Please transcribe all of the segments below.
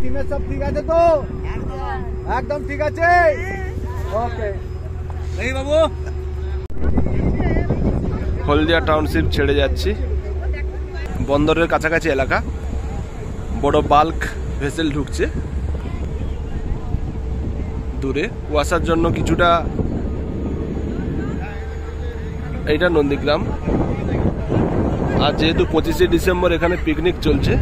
টিমের সব ঠিক আছে তো? একদম ঠিক আছে। ওকে বাবু, হলদিয়া টাউনশিপ ছেড়ে যাচ্ছি। বন্দরের কাছাকাছি এলাকা, বড় বাল্ক ভেসেল ঢুকছে দূরে। কুয়াশার জন্য কিছুটা, এইটা নন্দীগ্রাম। আর যেহেতু 25শে ডিসেম্বর এখানে পিকনিক চলছে,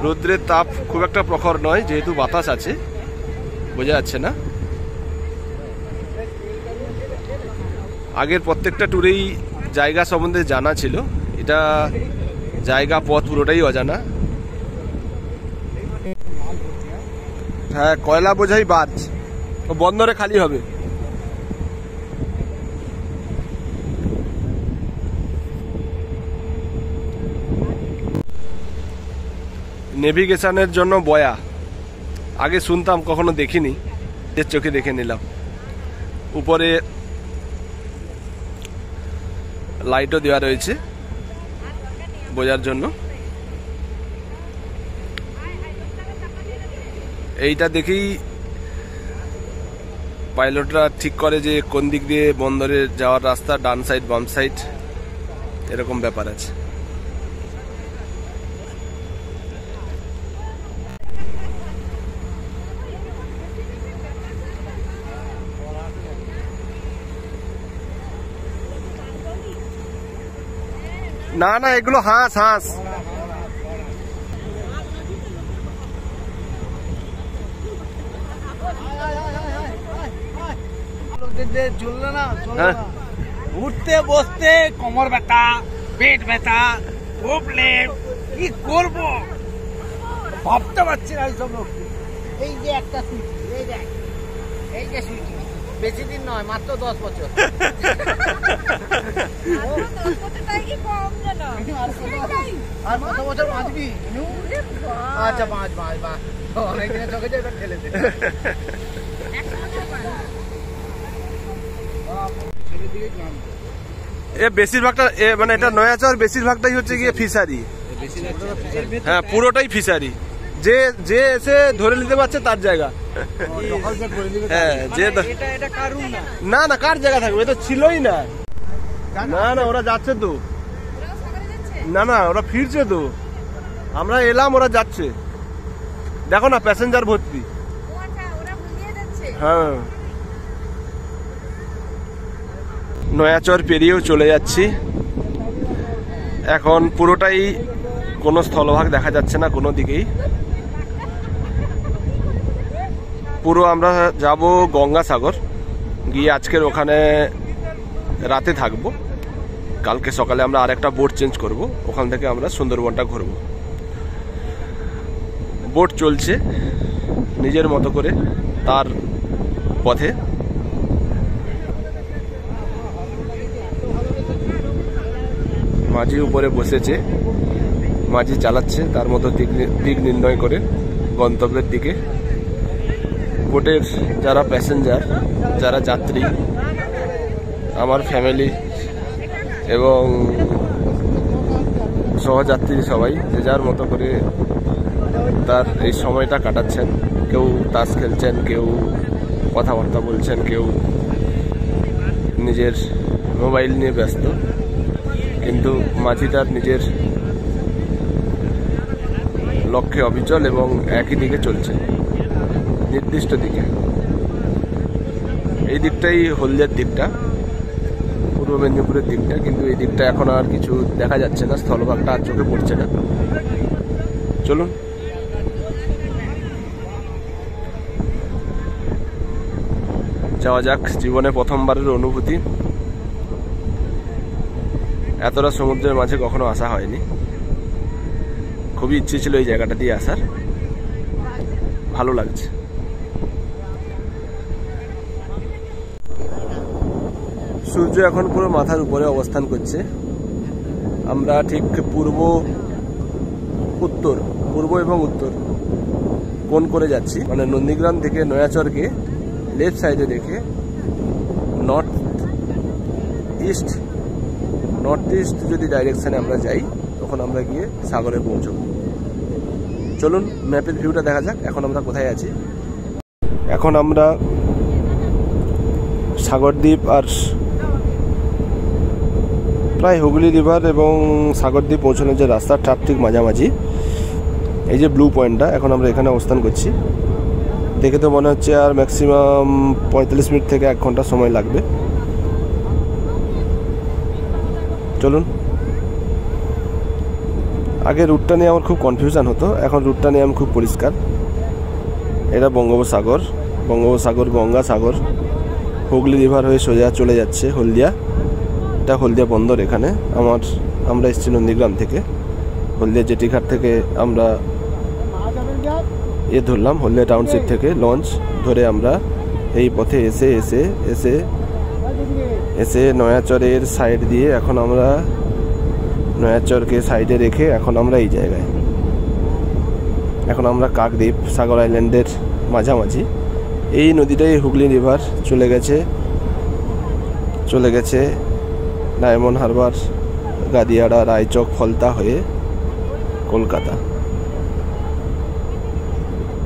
রৌদ্রের তাপ খুব একটা প্রখর নয়, যেহেতু বাতাস আছে বোঝা যাচ্ছে না। আগের প্রত্যেকটা ট্যুরেই জায়গা সম্বন্ধে জানা ছিল, এটা জায়গা পথ পুরোটাই অজানা। হ্যাঁ, কয়লা বোঝাই বাজ, বন্দরে খালি হবে। নেভিগেশনের জন্য বয়া, আগে শুনতাম, কখনো দেখিনি, এর চোখে দেখে নিলাম। উপরে লাইটও দেওয়া রয়েছে বোঝার জন্য। এইটা দেখেই পাইলটরা ঠিক করে যে কোন দিক দিয়ে বন্দরে যাওয়ার রাস্তা, ডান সাইড বাম সাইড, এরকম ব্যাপার আছে। না না, এগুলো হাঁস হাঁস। চললো না, উঠতে বসতে কোমর ব্যথা, পেট ব্যথা, প্রবলেম, কি করবো ভাবতে পারছি না এইসব লোক। এই যে একটা সুইচ, এই দেখ, এই যে সুইচ, বেশি দিন নয়, মাত্র 10 বছর। আর কত বছর বাঁচবি? আচ্ছা, 5 অনেকদিনের চোখে যে ঠেলে দে। বেশিরভাগটা মানে এটা নয়াচর, বেশিরভাগটাই হচ্ছে গিয়ে ফিশারি। হ্যাঁ, পুরোটাই ফিশারি। যে যে এসে ধরে নিতে পারছে তার জায়গা। হ্যাঁ, যে না না, কার জায়গা থাকবে? এটা ছিলই না। না না, ওরা যাচ্ছে তো। না না, ওরা ফিরছে তো। আমরা এলাম, ওরা যাচ্ছে। দেখো না, প্যাসেঞ্জার ভর্তি। হ্যাঁ, নয়াচর পেরিয়েও চলে যাচ্ছি। এখন পুরোটাই কোনো স্থলভাগ দেখা যাচ্ছে না কোনো দিকেই। পুরো আমরা যাব গঙ্গাসাগর, গিয়ে আজকের ওখানে রাতে থাকবো। কালকে সকালে আমরা আরেকটা বোট চেঞ্জ করব, ওখান থেকে আমরা সুন্দরবনটা ঘুরবো। বোট চলছে নিজের মতো করে তার পথে। মাঝি উপরে বসেছে, মাঝি চালাচ্ছে তার মতো দিক নির্ণয় করে গন্তব্যের দিকে। বোটের যারা প্যাসেঞ্জার, যারা যাত্রী, আমার ফ্যামিলি এবং সহযাত্রী সবাই যে যার মতো করে তার এই সময়টা কাটাচ্ছেন। কেউ তাস খেলছেন, কেউ কথাবার্তা বলছেন, কেউ নিজের মোবাইল নিয়ে ব্যস্ত। কিন্তু মাঝিটার নিজের লক্ষ্যে অবিচল এবং একই দিকে চলছে, নির্দিষ্ট দিকে। এই দিকটাই হলদিয়ার দিকটা, পূর্ব মেদিনীপুরের দিকটা। কিন্তু এই দিকটা এখন আর কিছু দেখা যাচ্ছে না, স্থলভাগটা আর চোখে পড়ছে না। চলুন যাওয়া যাক। জীবনে প্রথমবারের অনুভূতি। এতটা সমুদ্রের মাঝে কখনো আসা হয়নি, খুবই ইচ্ছে ছিল এই জায়গাটা দিয়ে আসার। ভালো লাগছে। সূর্য এখন পুরো মাথার উপরে অবস্থান করছে। আমরা ঠিক পূর্ব এবং উত্তর কোণ করে যাচ্ছি। মানে নন্দীগ্রাম থেকে নয়াচরকে লেফট সাইডে রেখে নর্থ ইস্ট যদি ডাইরেকশানে আমরা যাই তখন আমরা গিয়ে সাগরে পৌঁছবো। চলুন ম্যাপের ভিউটা দেখা যাক এখন আমরা কোথায় আছি। এখন আমরা সাগরদ্বীপ আর প্রায় হুগলি রিভার এবং সাগরদ্বীপ পৌঁছানোর যে রাস্তা তার ঠিক মাঝামাঝি এই যে ব্লু পয়েন্টটা, এখন আমরা এখানে অবস্থান করছি। দেখে তো মনে হচ্ছে আর ম্যাক্সিমাম 45 মিনিট থেকে 1 ঘন্টা সময় লাগবে। চলুন। আগে রুটটা নিয়ে আমার খুব কনফিউশন হতো, এখন রুটটা নিয়ে আমি খুব পরিষ্কার। এটা বঙ্গোপসাগর, গঙ্গাসাগর হুগলি রিভার হয়ে সোজা চলে যাচ্ছে হলদিয়া। এটা হলদিয়া বন্দর। এখানে আমরা এসেছি নন্দীগ্রাম থেকে। হলদিয়া জেটিঘাট থেকে আমরা ধরলাম, হলদিয়া টাউনশিপ থেকে লঞ্চ ধরে আমরা এই পথে এসে নয়াচরের সাইড দিয়ে এখন আমরা নয়াচরকে সাইডে রেখে এখন আমরা এই জায়গায়, এখন আমরা কাকদ্বীপ সাগর আইল্যান্ডের মাঝামাঝি। এই নদীটাই হুগলি রিভার চলে গেছে ডায়মন্ড হারবার, গাদিয়াড়া, রায়চক, ফলতা হয়ে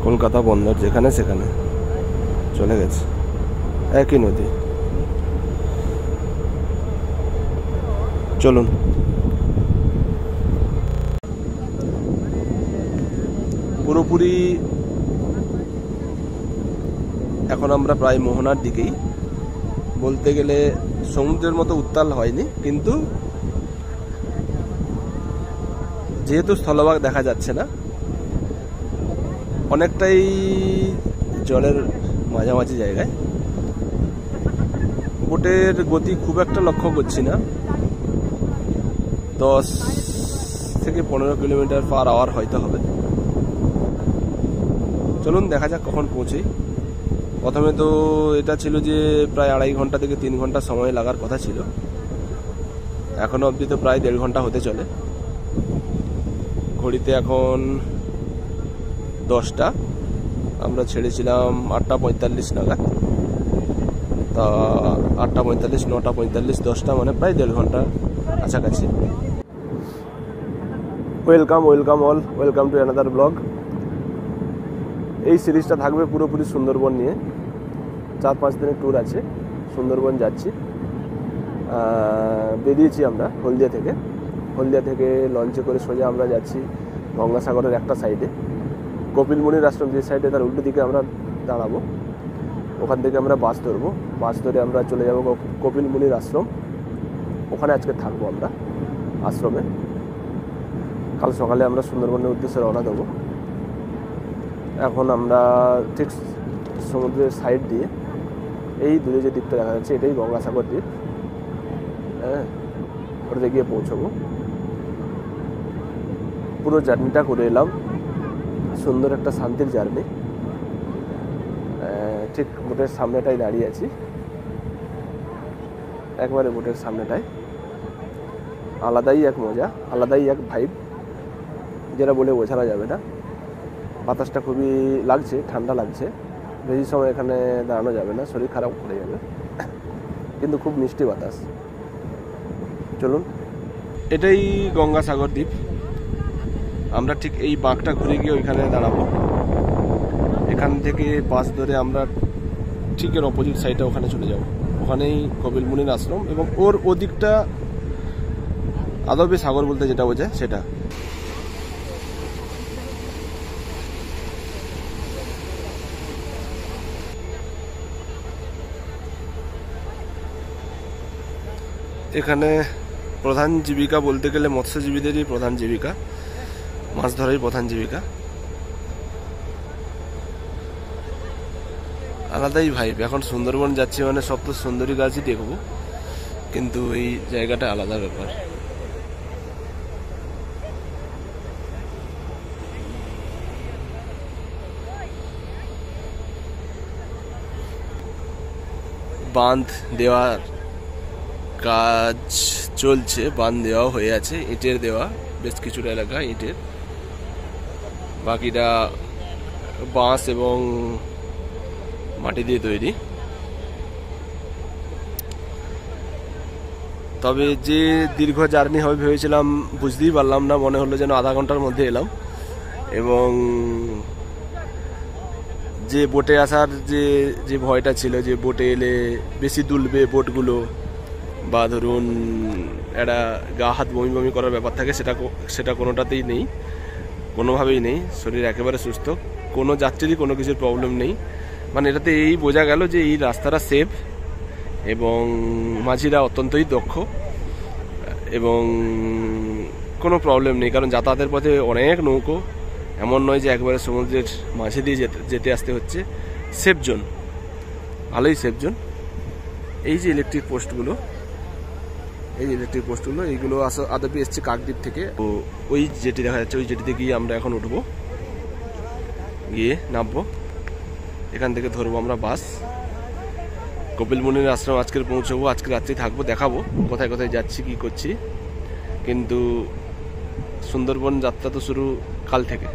কলকাতা বন্দর যেখানে সেখানে চলে গেছে, একই নদী। চলুন। পুরোপুরি এখন আমরা প্রায় মোহনার দিকেই, বলতে গেলে সমুদ্রের মতো উত্তাল হয়নি, কিন্তু যেহেতু স্থলভাগ দেখা যাচ্ছে না, অনেকটাই জলের মাঝামাঝি জায়গায়। বোটের গতি খুব একটা লক্ষ্য করছি না, 10 থেকে 15 কিলোমিটার পার আওয়ার হয়তো হবে। চলুন দেখা যাক কখন পৌঁছি। প্রথমে তো এটা ছিল যে প্রায় 2.5 ঘন্টা থেকে 3 ঘন্টা সময় লাগার কথা ছিল, এখনো অবধি তো প্রায় 1.5 ঘন্টা হতে চলে। ঘড়িতে এখন 10টা, আমরা ছেড়েছিলাম 8:45 নাগাদ। তা 8:45, 9:45, 10টা মানে প্রায় 1.5 ঘন্টা কাছাকাছি। Welcome to another blog. এই সিরিজটা থাকবে পুরোপুরি সুন্দরবন নিয়ে। 4-5 দিনের ট্যুর আছে, সুন্দরবন যাচ্ছি। বেরিয়েছি আমরা হলদিয়া থেকে লঞ্চে করে সোজা আমরা যাচ্ছি গঙ্গাসাগরের একটা সাইডে, কপিলমুনির আশ্রম যে সাইডে, তার উল্টো দিকে আমরা দাঁড়াবো। ওখান থেকে আমরা বাস ধরে আমরা চলে যাব কপিলমুনির আশ্রম। ওখানে আজকে থাকবো আমরা আশ্রমে। কাল সকালে আমরা সুন্দরবনের উদ্দেশ্যে রওনা দেবো। এখন আমরা ঠিক সমুদ্রের সাইড দিয়ে এই দূরে যে দ্বীপটা দেখা যাচ্ছে এটাই গঙ্গাসাগর দ্বীপ। হ্যাঁ, ওটাতে গিয়ে পৌঁছবো। পুরো জার্নিটা করে এলাম, সুন্দর একটা শান্তির জার্নি। ঠিক বোটের সামনেটাই দাঁড়িয়ে আছি, একবারে বোটের সামনেটায়। আলাদাই এক মজা, আলাদাই এক ভাইব, যেটা বলে বোঝানো যাবে না। বাতাসটা খুবই লাগছে, ঠান্ডা লাগছে। বেশি সময় এখানে দাঁড়ানো যাবে না, শরীর খারাপ করে যাবে, কিন্তু খুব মিষ্টি বাতাস। চলুন। এটাই গঙ্গাসাগর দ্বীপ। আমরা ঠিক এই বাঁকটা ঘুরে গিয়ে ওইখানে দাঁড়াবো। এখান থেকে বাস ধরে আমরা ঠিক এর অপোজিট সাইডে ওখানে চলে যাব। ওখানেই কপিলমুনির আশ্রম, এবং ওর ওদিকটা আদবে সাগর বলতে যেটা বোঝায় সেটা। এখানে প্রধান জীবিকা বলতে গেলে মৎস্যজীবীদেরই প্রধান জীবিকা, মাছ ধরাই প্রধান জীবিকা। আলাদাই ভাইব। এখন সুন্দরবন যাচ্ছি মানে সব তো সুন্দরী গাছই দেখবো, কিন্তু এই জায়গাটা আলাদা ব্যাপার। বাঁধ দেওয়ার কাজ চলছে, বাঁধ দেওয়া হয়ে আছে, ইটের দেওয়া বেশ কিছুটা এলাকা ইটের, বাকিটা বাঁশ এবং মাটি দিয়ে তৈরি। তবে যে দীর্ঘ জার্নি হবে ভেবেছিলাম, বুঝতেই পারলাম না, মনে হলো যেন আধা ঘন্টার মধ্যে এলাম। এবং যে বোটে আসার যে ভয়টা ছিল, যে বোটে এলে বেশি দুলবে বোটগুলো, বা ধরুন একটা গা হাত বমি বমি করার ব্যাপার থাকে, সেটা কোনোটাতেই নেই, কোনোভাবেই নেই। শরীর একেবারে সুস্থ, কোনো যাত্রীরই কোনো কিছুর প্রবলেম নেই। মানে এটাতে এই বোঝা গেল যে এই রাস্তাটা সেফ, এবং মাঝিরা অত্যন্তই দক্ষ, এবং কোনো প্রবলেম নেই। কারণ যাতায়াতের পথে অনেক নৌকো, এমন নয় যে একবারে সমুদ্রের মাঝে দিয়ে যেতে আসতে হচ্ছে। সেফ জোন, ভালোই সেফ জোন। এই যে ইলেকট্রিক পোস্টগুলো, এইগুলো আদপে এসছে কাকদ্বীপ থেকে। তো ওই যেটি দেখা যাচ্ছে, ওই যেটিতে গিয়ে আমরা এখন উঠবো, গিয়ে নামবো। এখান থেকে ধরবো আমরা বাস, কপিল মুনির আশ্রম আজকের পৌঁছবো। আজকে রাত্রি থাকবো, দেখাবো কোথায় কোথায় যাচ্ছি, কি করছি। কিন্তু সুন্দরবন যাত্রা তো শুরু কাল থেকে।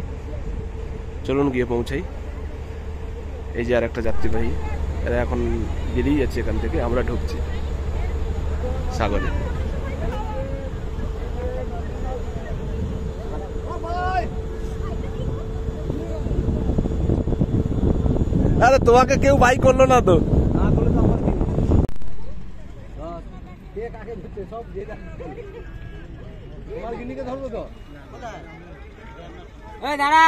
চলুন গিয়ে পৌঁছাই। এই যে আর একটা যাত্রীবাহী, এরা এখন বেরিয়ে যাচ্ছে এখান থেকে, আমরা ঢুকছি সাগরে। আরে তোমাকে কেউ বাই করলো না তো। দাঁড়া